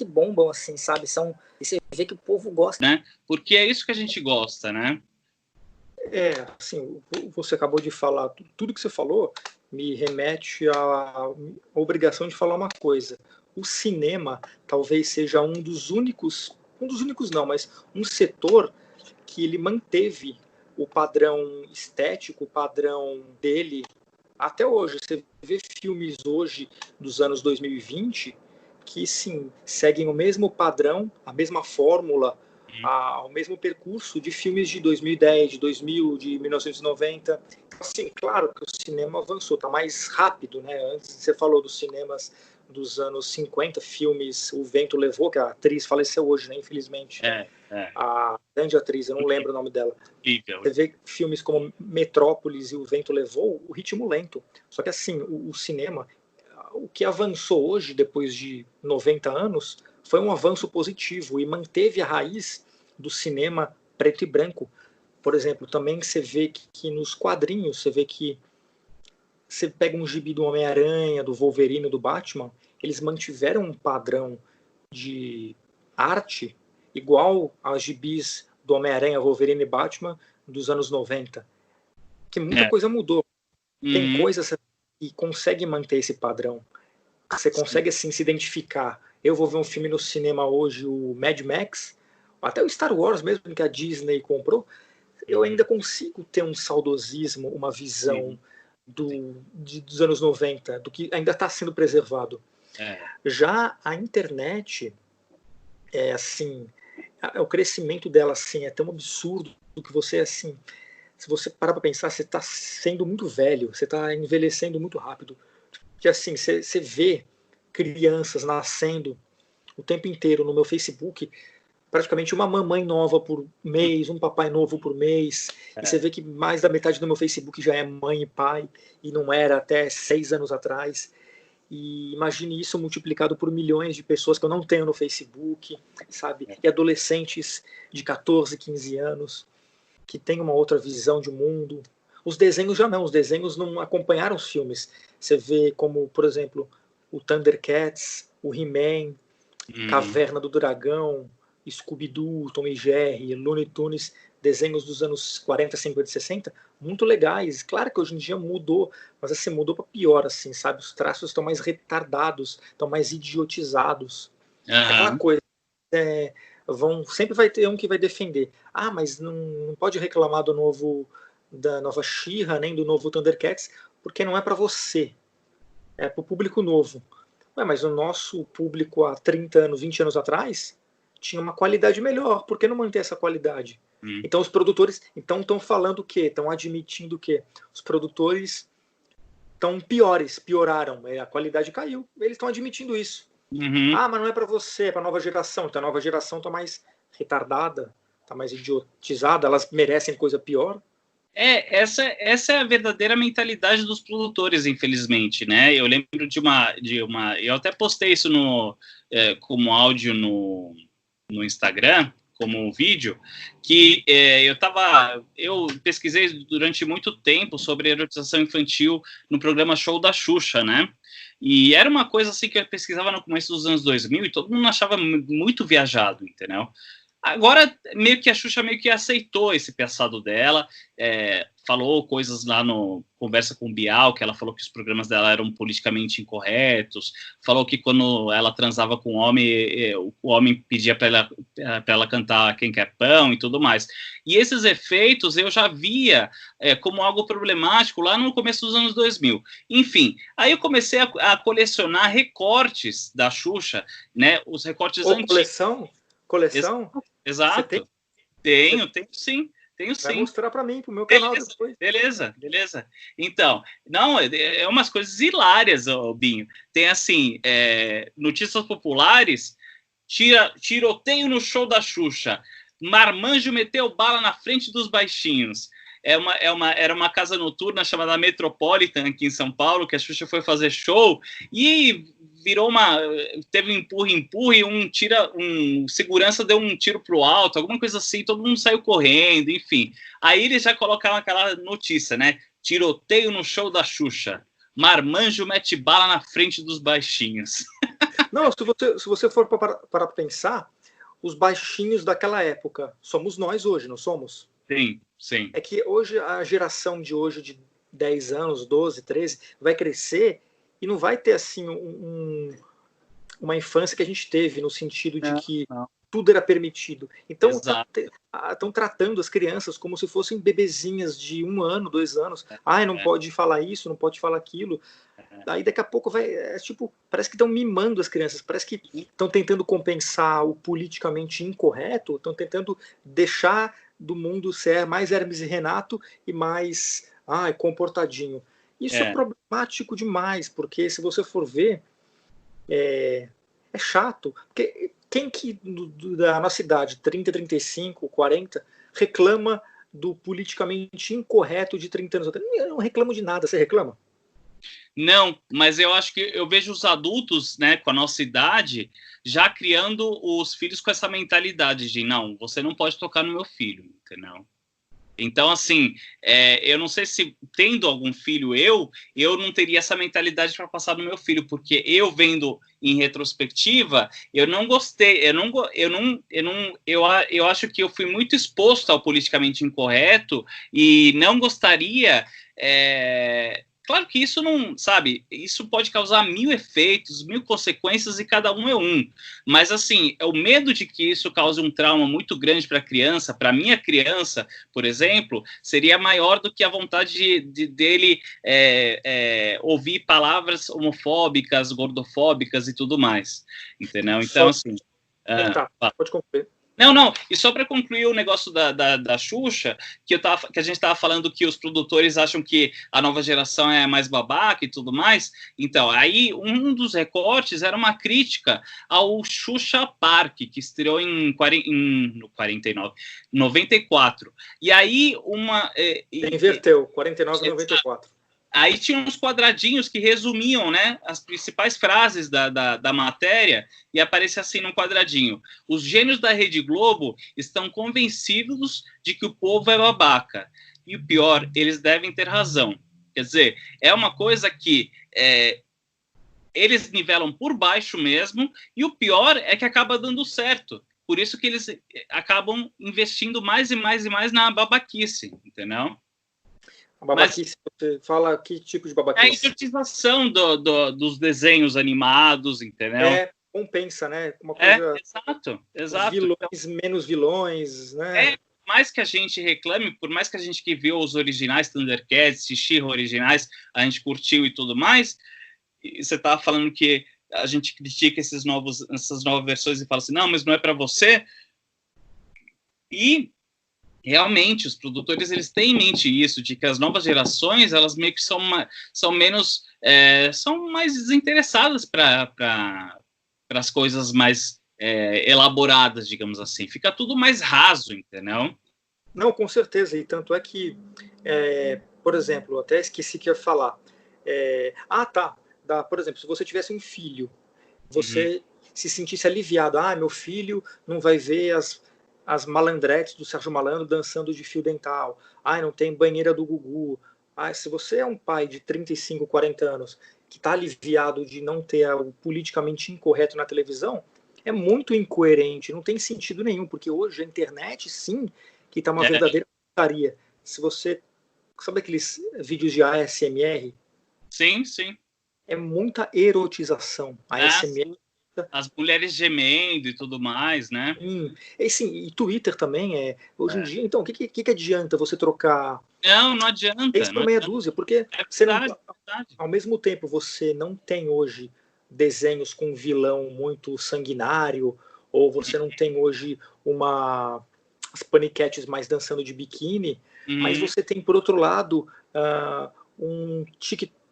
que bombam, assim, sabe? E você vê que o povo gosta. Né? Porque é isso que a gente gosta, né? Assim, você acabou de falar, tudo que você falou me remete à obrigação de falar uma coisa. O cinema talvez seja um dos únicos não, mas um setor que ele manteve o padrão estético, o padrão dele até hoje. Você vê filmes hoje dos anos 2020 que sim, seguem o mesmo padrão, a mesma fórmula, o mesmo percurso de filmes de 2010, de 2000, de 1990. Assim, claro que o cinema avançou, está mais rápido, né? Antes você falou dos cinemas dos anos 50, filmes O Vento Levou, que a atriz faleceu hoje, né? Infelizmente. A grande atriz, eu não lembro o nome dela. Você vê filmes como Metrópolis e O Vento Levou, o ritmo lento. Só que assim, o cinema, o que avançou hoje, depois de 90 anos, foi um avanço positivo e manteve a raiz do cinema preto e branco. Por exemplo, também você vê que nos quadrinhos, você vê que você pega um gibi do Homem-Aranha, do Wolverine, do Batman, eles mantiveram um padrão de arte igual aos gibis do Homem-Aranha, Wolverine e Batman dos anos 90. Que muita coisa mudou. Tem coisas que consegue manter esse padrão. Você consegue assim se identificar. Eu vou ver um filme no cinema hoje, o Mad Max, até o Star Wars mesmo, que a Disney comprou, eu ainda consigo ter um saudosismo, uma visão dos anos 90, do que ainda está sendo preservado. Já a internet, assim, o crescimento dela assim, é tão absurdo que você, assim, se você parar para pensar, você está sendo muito velho, você está envelhecendo muito rápido. Que assim, você vê crianças nascendo o tempo inteiro no meu Facebook, praticamente uma mamãe nova por mês, um papai novo por mês, e você vê que mais da metade do meu Facebook já é mãe e pai, e não era até 6 anos atrás. E imagine isso multiplicado por milhões de pessoas que eu não tenho no Facebook, sabe? E adolescentes de 14, 15 anos, que têm uma outra visão de mundo. Os desenhos já não, os desenhos não acompanharam os filmes. Você vê como, por exemplo, o Thundercats, o He-Man, Caverna do Dragão, Scooby-Doo, Tom e Jerry, Looney Tunes, desenhos dos anos 40, 50 e 60, muito legais. Claro que hoje em dia mudou, mas assim, mudou para pior, assim, sabe? Os traços estão mais retardados, estão mais idiotizados. Aquela coisa, sempre vai ter um que vai defender. Ah, mas não pode reclamar da nova She-Ra, nem do novo Thundercats, porque não é para você. É para o público novo. Mas o nosso público há 30 anos, 20 anos atrás, tinha uma qualidade melhor. Por que não manter essa qualidade? Então os produtores estão falando o quê? Estão admitindo o quê? Os produtores estão pioraram. A qualidade caiu. Eles estão admitindo isso. Ah, mas não é para você, é para a nova geração. Então a nova geração está mais retardada, está mais idiotizada, elas merecem coisa pior. Essa é a verdadeira mentalidade dos produtores, infelizmente, né? Eu lembro de uma eu até postei isso como áudio no Instagram, como vídeo, que eu pesquisei durante muito tempo sobre erotização infantil no programa Show da Xuxa, né? E era uma coisa assim que eu pesquisava no começo dos anos 2000 e todo mundo achava muito viajado, entendeu? Agora, meio que a Xuxa meio que aceitou esse passado dela, falou coisas lá no Conversa com o Bial, que ela falou que os programas dela eram politicamente incorretos, falou que quando ela transava com o homem pedia para ela cantar Quem Quer Pão e tudo mais. E esses efeitos eu já via como algo problemático lá no começo dos anos 2000. Enfim, aí eu comecei a colecionar recortes da Xuxa, né, os recortes antigos. Coleção? Exato. Tenho sim. Vai mostrar para mim, pro meu canal depois. Beleza. Então, não, umas coisas hilárias, Binho. Tem assim, notícias populares, tiroteio no show da Xuxa, marmanjo meteu bala na frente dos baixinhos. Era uma casa noturna chamada Metropolitan, aqui em São Paulo, que a Xuxa foi fazer show, e teve um empurre, um segurança deu um tiro pro alto, alguma coisa assim, todo mundo saiu correndo, enfim. Aí eles já colocaram aquela notícia, né? Tiroteio no show da Xuxa. marmanjo mete bala na frente dos baixinhos. Não, se você for para pensar, os baixinhos daquela época somos nós hoje, não somos? Sim, sim. É que hoje, a geração de hoje, de 10 anos, 12, 13, vai crescer e não vai ter assim uma infância que a gente teve, no sentido de que Não. tudo era permitido. Então, estão tratando as crianças como se fossem bebezinhas de 1 ano, 2 anos. Ai, não pode falar isso, não pode falar aquilo. Aí daqui a pouco parece que estão mimando as crianças, parece que estão tentando compensar o politicamente incorreto, estão tentando deixar do mundo ser mais Hermes e Renato e mais comportadinho. Isso é problemático demais, porque se você for ver, é chato, porque quem que da nossa idade, 30, 35, 40, reclama do politicamente incorreto de 30 anos? Eu não reclamo de nada, você reclama? Não, mas eu acho que eu vejo os adultos, né, com a nossa idade, já criando os filhos com essa mentalidade de não, você não pode tocar no meu filho, entendeu? Então, assim, eu não sei se tendo algum filho eu não teria essa mentalidade para passar no meu filho, porque eu vendo em retrospectiva, eu não gostei, eu acho que eu fui muito exposto ao politicamente incorreto e não gostaria. Claro que isso não, sabe, isso pode causar 1000 efeitos, 1000 consequências e cada um é um. Mas, assim, o medo de que isso cause um trauma muito grande para a criança, para minha criança, por exemplo, seria maior do que a vontade dele ouvir palavras homofóbicas, gordofóbicas e tudo mais. Entendeu? Então, assim... pode concluir. Não, e só para concluir o negócio da Xuxa, que a gente estava falando que os produtores acham que a nova geração é mais babaca e tudo mais. Então, aí um dos recortes era uma crítica ao Xuxa Park, que estreou em 94. E aí inverteu, 49 e 94. Aí tinha uns quadradinhos que resumiam, né, as principais frases da matéria, e aparecia assim num quadradinho: os gênios da Rede Globo estão convencidos de que o povo é babaca. E o pior, eles devem ter razão. Quer dizer, é uma coisa que eles nivelam por baixo mesmo, e o pior é que acaba dando certo. Por isso que eles acabam investindo mais e mais e mais na babaquice, entendeu? A babaquice, você fala que tipo de babaquice? É a idiotização dos desenhos animados, entendeu? Compensa, né? Uma coisa... Exato. Vilões menos vilões, né? Mais que a gente reclame, por mais que a gente que viu os originais Thundercats, She-Ra originais, a gente curtiu e tudo mais, e você estava falando que a gente critica essas novas versões e fala assim, não, mas não é para você. E realmente, os produtores, eles têm em mente isso, de que as novas gerações, elas meio que são menos, são mais desinteressadas para as coisas mais elaboradas, digamos assim. Fica tudo mais raso, entendeu? Não, com certeza, e tanto é que, por exemplo, até esqueci que ia falar. Por exemplo, se você tivesse um filho, você se sentisse aliviado, meu filho não vai ver as malandretes do Sérgio Malandro dançando de fio dental. Não tem banheira do Gugu. Se você é um pai de 35, 40 anos que está aliviado de não ter o politicamente incorreto na televisão, é muito incoerente, não tem sentido nenhum, porque hoje a internet, sim, que está uma verdadeira putaria. Se você... Sabe aqueles vídeos de ASMR? Sim. É muita erotização. A ASMR... As mulheres gemendo e tudo mais, né? E Twitter também hoje em dia, então, o que adianta você trocar? Não adianta. 10 por meia dúzia, porque verdade. Ao mesmo tempo você não tem hoje desenhos com vilão muito sanguinário, ou você não tem hoje as paniquetes mais dançando de biquíni, mas você tem, por outro lado,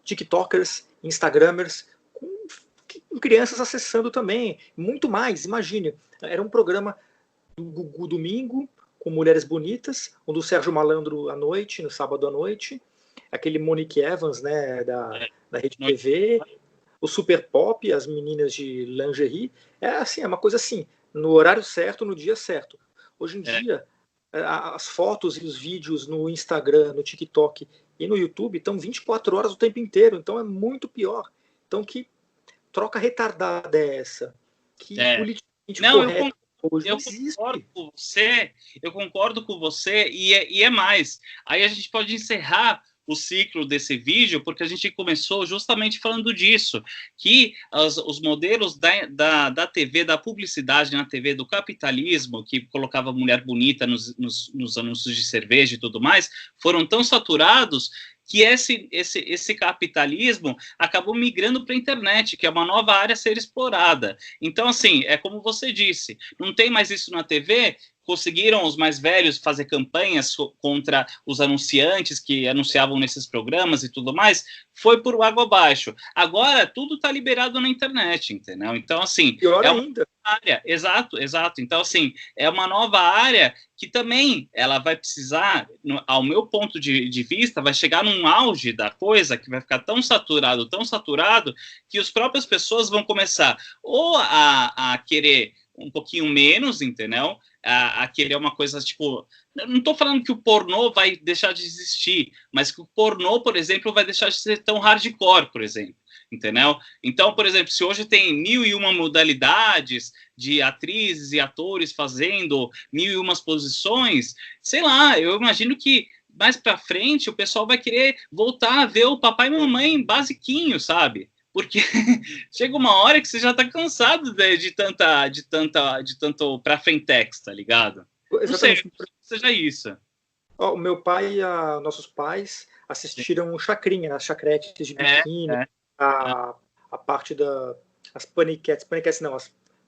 TikTokers, Instagramers, com crianças acessando também, muito mais. Imagine, era um programa do Gugu domingo, com mulheres bonitas, um do Sérgio Malandro à noite, no sábado à noite, aquele Monique Evans, né, da Rede TV, o Super Pop, as meninas de lingerie, é uma coisa assim, no horário certo, no dia certo. Hoje em dia, as fotos e os vídeos no Instagram, no TikTok, E no YouTube estão 24 horas o tempo inteiro, então é muito pior. Então que troca retardada é essa? Que politicamente Não, correto hoje não concordo existe. com você, eu concordo com você, e é mais. Aí a gente pode encerrar o ciclo desse vídeo, porque a gente começou justamente falando disso, que os modelos da TV, da publicidade na TV, do capitalismo, que colocava mulher bonita nos anúncios de cerveja e tudo mais, foram tão saturados que esse capitalismo acabou migrando para a internet, que é uma nova área a ser explorada. Então, assim, é como você disse, não tem mais isso na TV. Conseguiram os mais velhos fazer campanhas contra os anunciantes que anunciavam nesses programas e tudo mais, foi por água abaixo. Agora, tudo está liberado na internet, entendeu? Então, assim... Pior ainda. Área, exato. Então, assim, é uma nova área que também ela vai precisar, ao meu ponto de vista, vai chegar num auge da coisa que vai ficar tão saturado, que as próprias pessoas vão começar ou a querer um pouquinho menos, entendeu? A querer uma coisa, tipo... Não estou falando que o pornô vai deixar de existir, mas que o pornô, por exemplo, vai deixar de ser tão hardcore, por exemplo. Entendeu? Então, por exemplo, se hoje tem 1001 modalidades de atrizes e atores fazendo 1001 posições, sei lá, eu imagino que mais para frente o pessoal vai querer voltar a ver o papai e mamãe basiquinho, sabe? Porque chega uma hora que você já tá cansado de tanto pra frentex, tá ligado? Exatamente. Não sei, seja isso. O meu pai e nossos pais assistiram o Chacrinha, as chacretes de biquíni, a parte as paniquetes não,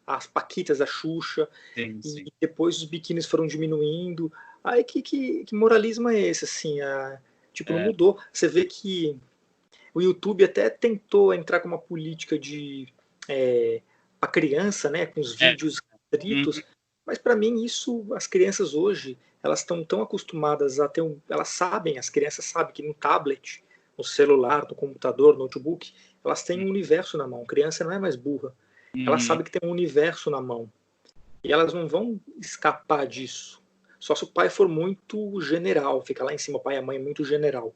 as paquitas da Xuxa, Sim. E depois os biquínis foram diminuindo. Aí que moralismo é esse, assim? Tipo, não mudou. Você vê que o YouTube até tentou entrar com uma política de a criança, né, com os vídeos restritos, mas para mim isso, as crianças hoje, elas estão tão acostumadas a ter as crianças sabem que no tablet, no celular, no computador, no notebook, elas têm um universo na mão. A criança não é mais burra. Ela sabe que tem um universo na mão. E elas não vão escapar disso. Só se o pai for muito general, fica lá em cima, o pai e a mãe muito general.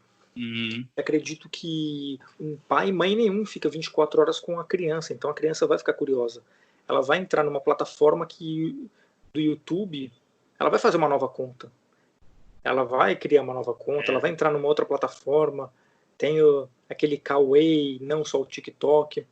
Acredito que um pai e mãe nenhum fica 24 horas com a criança, então a criança vai ficar curiosa. Ela vai entrar numa plataforma do YouTube, ela vai fazer uma nova conta. Ela vai criar uma nova conta, ela vai entrar numa outra plataforma, tem aquele Kawaii, não só o TikTok.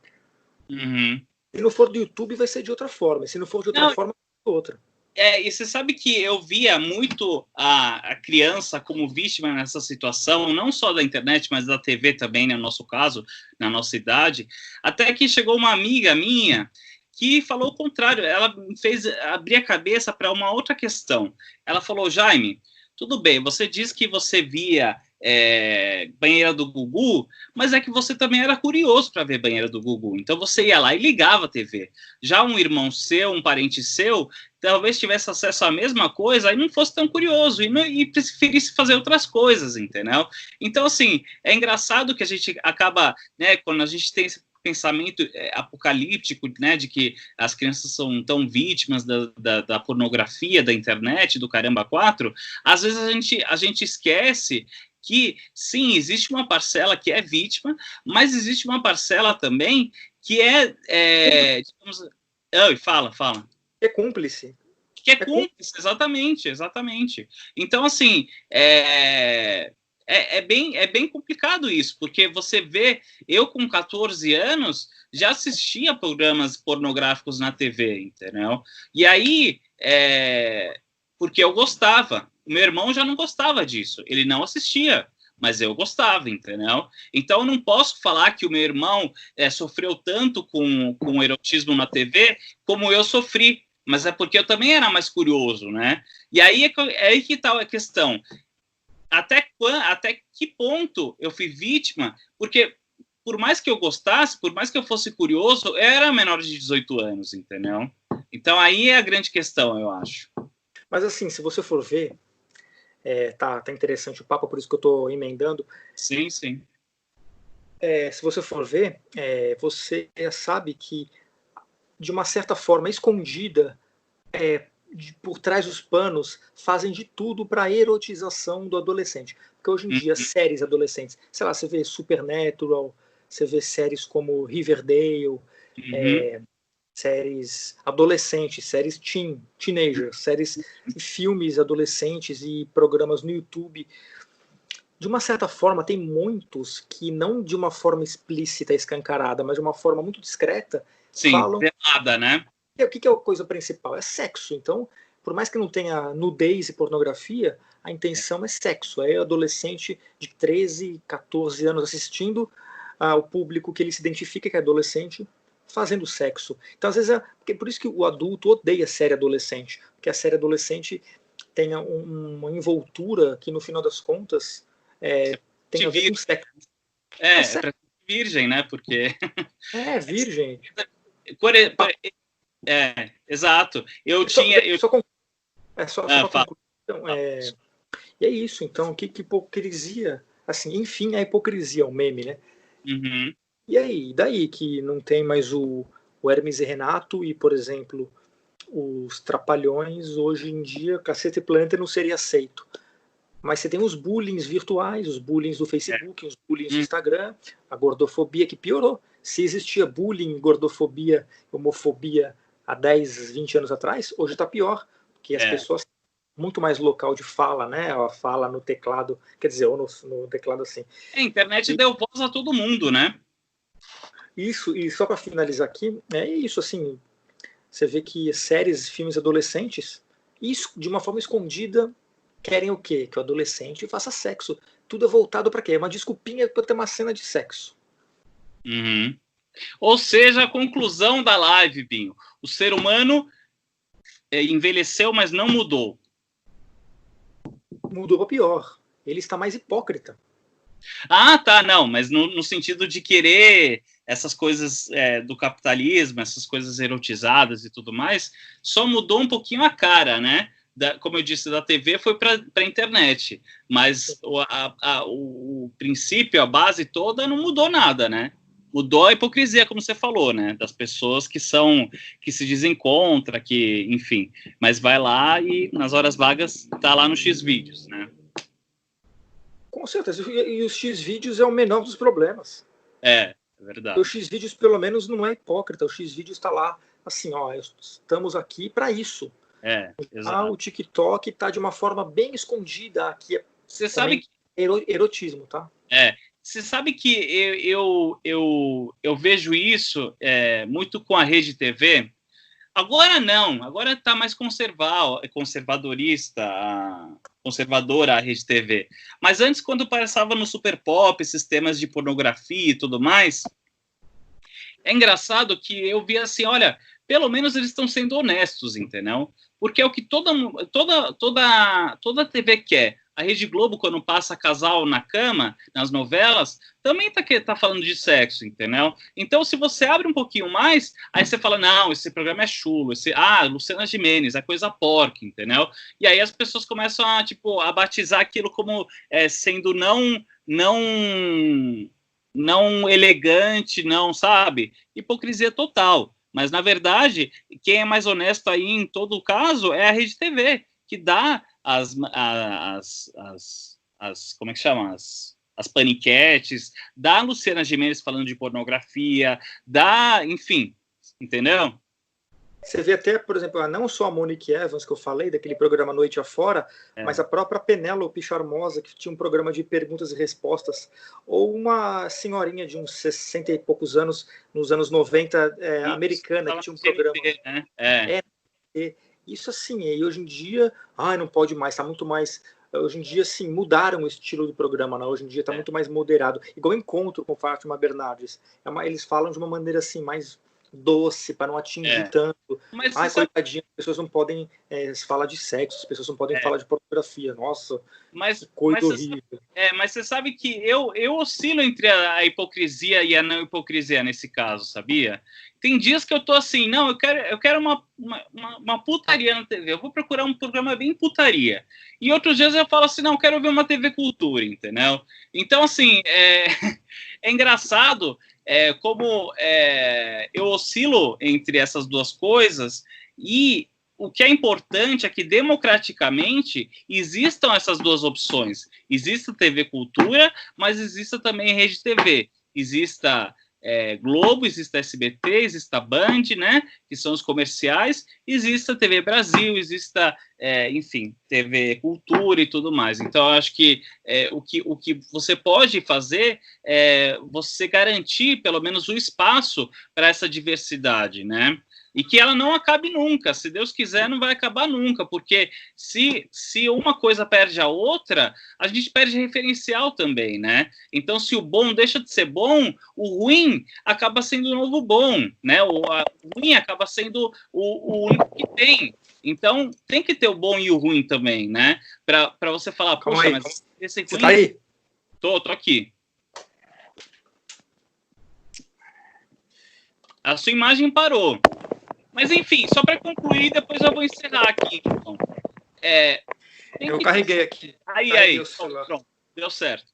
Se não for do YouTube, vai ser de outra forma. Se não for de outra forma, vai ser outra. E você sabe que eu via muito a criança como vítima nessa situação, não só da internet, mas da TV também, no nosso caso, na nossa idade, até que chegou uma amiga minha que falou o contrário, ela me fez abrir a cabeça para uma outra questão. Ela falou, Jaime, tudo bem, você diz que você via Banheira do Gugu, mas é que você também era curioso para ver Banheira do Gugu, então você ia lá e ligava a TV. Já um irmão seu, um parente seu, talvez tivesse acesso à mesma coisa e não fosse tão curioso e preferisse fazer outras coisas, entendeu? Então, assim, é engraçado que a gente acaba, né, quando a gente tem esse pensamento apocalíptico, né, de que as crianças são tão vítimas da pornografia, da internet, do caramba 4, às vezes a gente esquece que, sim, existe uma parcela que é vítima, mas existe uma parcela também que digamos... Fala. É cúmplice. Que é cúmplice, exatamente. Então, assim, é bem complicado isso, porque você vê, eu com 14 anos já assistia programas pornográficos na TV, entendeu? E aí, porque eu gostava, o meu irmão já não gostava disso, ele não assistia, mas eu gostava, entendeu? Então, eu não posso falar que o meu irmão sofreu tanto com o erotismo na TV como eu sofri, mas é porque eu também era mais curioso, né? E aí é aí que está a questão. Até que ponto eu fui vítima? Porque por mais que eu gostasse, por mais que eu fosse curioso, eu era menor de 18 anos, entendeu? Então aí é a grande questão, eu acho. Mas assim, se você for ver, tá interessante o papo, por isso que eu estou emendando. Sim. Se você for ver, você sabe que, de uma certa forma, escondida, por trás dos panos, fazem de tudo para a erotização do adolescente. Porque hoje em dia, séries adolescentes, sei lá, você vê Supernatural, você vê séries como Riverdale, séries adolescentes, séries teenagers, séries filmes adolescentes e programas no YouTube. De uma certa forma, tem muitos que não de uma forma explícita, escancarada, mas de uma forma muito discreta, falam... velada, né? O que é a coisa principal? É sexo. Então, por mais que não tenha nudez e pornografia, a intenção é sexo. É adolescente de 13, 14 anos assistindo ao público que ele se identifica que é adolescente, fazendo sexo. Então, às vezes, por isso que o adulto odeia série adolescente, porque a série adolescente tem uma envoltura que, no final das contas, tem a ver com sexo. É pra virgem, né? Porque... virgem. Exato. E é isso, então, que hipocrisia. Assim, enfim, a hipocrisia, o meme, né? Uhum. E aí, daí que não tem mais o Hermes e Renato e, por exemplo, os Trapalhões, hoje em dia, Cacete e Planeta não seria aceito. Mas você tem os bullings virtuais, os bullings do Facebook, os bullings do Instagram, a gordofobia que piorou. Se existia bullying, gordofobia, homofobia há 10, 20 anos atrás, hoje está pior, porque as pessoas muito mais local de fala, né? Ela fala no teclado, quer dizer, ou no teclado assim. A internet deu voz a todo mundo, né? Isso, e só para finalizar aqui, é isso, assim, você vê que séries, filmes adolescentes, isso de uma forma escondida, querem o quê? Que o adolescente faça sexo. Tudo é voltado para quê? É uma desculpinha para ter uma cena de sexo. Uhum. Ou seja, a conclusão da live, Binho. O ser humano envelheceu, mas não mudou. Mudou para pior. Ele está mais hipócrita. Ah, tá, não, mas no sentido de querer essas coisas do capitalismo, essas coisas erotizadas e tudo mais, só mudou um pouquinho a cara, né? Como eu disse, da TV foi para a internet, mas o princípio, a base toda não mudou nada, né? Mudou a hipocrisia, como você falou, né? Das pessoas que se dizem contra, que, enfim, mas vai lá e nas horas vagas tá lá no Xvideos, né? Com certeza. E os Xvideos é o menor dos problemas. É verdade. O Xvideos, pelo menos, não é hipócrita. O Xvideos está lá, assim, ó, estamos aqui para isso. Exato. O TikTok está de uma forma bem escondida aqui. Você sabe que erotismo, tá? Você sabe que eu vejo isso muito com a Rede TV. Agora não, agora está mais conservadora a Rede TV. Mas antes, quando passava no Super Pop, sistemas de pornografia e tudo mais, é engraçado que eu via assim, olha, pelo menos eles estão sendo honestos, entendeu? Porque é o que toda TV quer. A Rede Globo, quando passa casal na cama, nas novelas, também tá falando de sexo, entendeu? Então, se você abre um pouquinho mais, aí você fala, não, esse programa é chulo, Luciana Gimenez, é coisa porca, entendeu? E aí as pessoas começam a batizar aquilo como sendo não elegante, não, sabe? Hipocrisia total. Mas, na verdade, quem é mais honesto aí, em todo caso, é a Rede TV, que dá como é que chama? As paniquetes, da Luciana Gimenez falando de pornografia, enfim, entendeu? Você vê até, por exemplo, não só a Monique Evans, que eu falei, daquele programa Noite Afora, mas a própria Penélope Charmosa, que tinha um programa de perguntas e respostas, ou uma senhorinha de uns 60 e poucos anos, nos anos 90, americana, que tinha um programa... Isso assim, e hoje em dia, não pode mais, está muito mais... Hoje em dia, sim, mudaram o estilo do programa, né? Hoje em dia está muito mais moderado. Igual Encontro com Fátima Bernardes. Eles falam de uma maneira assim, mais doce, para não atingir tanto. Mas coitadinha, as pessoas não podem falar de sexo, as pessoas não podem falar de pornografia. Nossa, que coisa horrível. Mas você sabe que eu oscilo entre a hipocrisia e a não hipocrisia nesse caso, sabia? Tem dias que eu tô assim, não, eu quero uma putaria na TV, eu vou procurar um programa bem putaria. E outros dias eu falo assim, não, eu quero ver uma TV Cultura, entendeu? Então, assim, é engraçado como eu oscilo entre essas duas coisas e o que é importante é que, democraticamente, existam essas duas opções. Exista TV Cultura, mas exista também Rede TV. Exista Globo, exista SBT, exista Band, né, que são os comerciais, exista TV Brasil, exista, enfim, TV Cultura e tudo mais. Então, eu acho que o que você pode fazer é você garantir, pelo menos, o espaço para essa diversidade, né? E que ela não acabe nunca. Se Deus quiser, não vai acabar nunca, porque se uma coisa perde a outra, a gente perde referencial também, né? Então, se o bom deixa de ser bom, o ruim acaba sendo o novo bom, né? O ruim acaba sendo o único que tem. Então, tem que ter o bom e o ruim também, né? Para você falar, poxa, mas esse ruim... Você tá aí? Tô aqui. A sua imagem parou. Mas, enfim, só para concluir, depois eu vou encerrar aqui. Então. Eu carreguei aqui. Aí. Pronto, deu certo.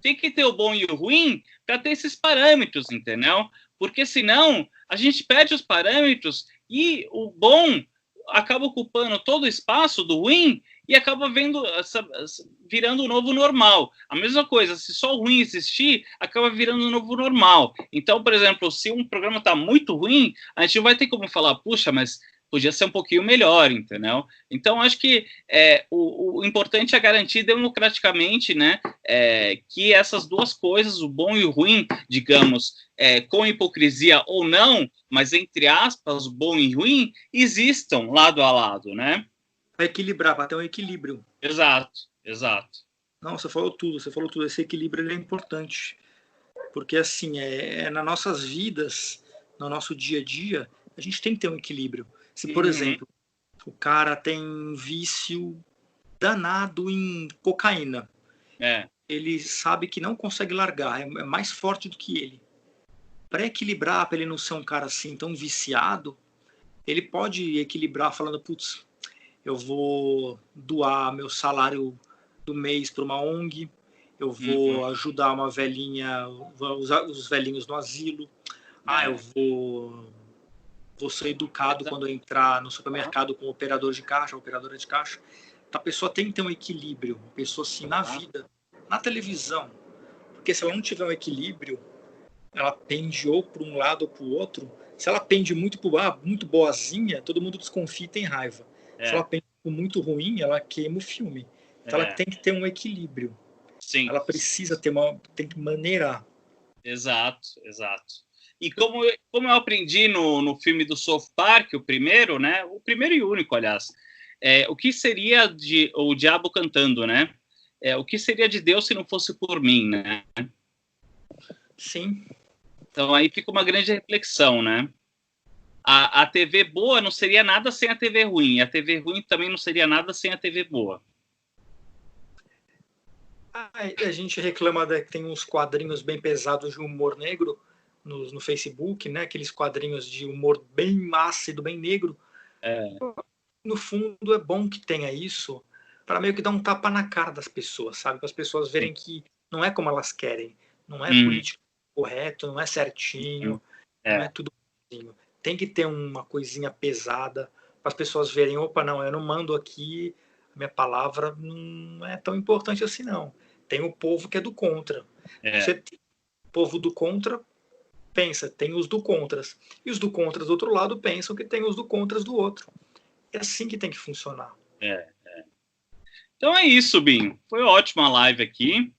Tem que ter o bom e o ruim para ter esses parâmetros, entendeu? Porque, senão, a gente perde os parâmetros e o bom acaba ocupando todo o espaço do ruim e acaba virando o novo normal. A mesma coisa, se só o ruim existir, acaba virando o novo normal. Então, por exemplo, se um programa está muito ruim, a gente não vai ter como falar, puxa, mas podia ser um pouquinho melhor, entendeu? Então, acho que o importante é garantir democraticamente, né, que essas duas coisas, o bom e o ruim, digamos, com hipocrisia ou não, mas entre aspas, o bom e o ruim, existam lado a lado, né? Para equilibrar, para ter um equilíbrio. Exato. Não, você falou tudo. Esse equilíbrio é importante. Porque, assim, nas nossas vidas, no nosso dia a dia, a gente tem que ter um equilíbrio. Se, por exemplo, o cara tem vício danado em cocaína, ele sabe que não consegue largar, é mais forte do que ele. Para equilibrar, para ele não ser um cara assim tão viciado, ele pode equilibrar falando, putz, eu vou doar meu salário do mês para uma ONG, eu vou ajudar uma velhinha, vou usar os velhinhos no asilo, eu vou ser educado quando eu entrar no supermercado com operadora de caixa. A pessoa tem que ter um equilíbrio, a pessoa assim, na vida, na televisão, porque se ela não tiver um equilíbrio, ela pende ou para um lado ou para o outro. Se ela pende muito para muito boazinha, todo mundo desconfia e tem raiva. Se ela pende para muito ruim, ela queima o filme. Então ela tem que ter um equilíbrio. Sim. Ela precisa tem que maneirar. Exato. E como eu aprendi no filme do South Park, o primeiro, né? O primeiro e único, aliás. O que seria o diabo cantando, né? O que seria de Deus se não fosse por mim, né? Sim. Então aí fica uma grande reflexão, né? A TV boa não seria nada sem a TV ruim. A TV ruim também não seria nada sem a TV boa. A gente reclama que tem uns quadrinhos bem pesados de humor negro no Facebook, né? Aqueles quadrinhos de humor bem ácido, bem negro. No fundo, é bom que tenha isso para meio que dar um tapa na cara das pessoas, sabe? Para as pessoas verem que não é como elas querem, não é político correto, não é certinho, não é tudo certinho. Tem que ter uma coisinha pesada para as pessoas verem, opa, não, eu não mando aqui, a minha palavra não é tão importante assim, não. Tem o povo que é do contra. O povo do contra pensa, tem os do contras. E os do contras do outro lado pensam que tem os do contras do outro. É assim que tem que funcionar. Então é isso, Binho. Foi ótima a live aqui.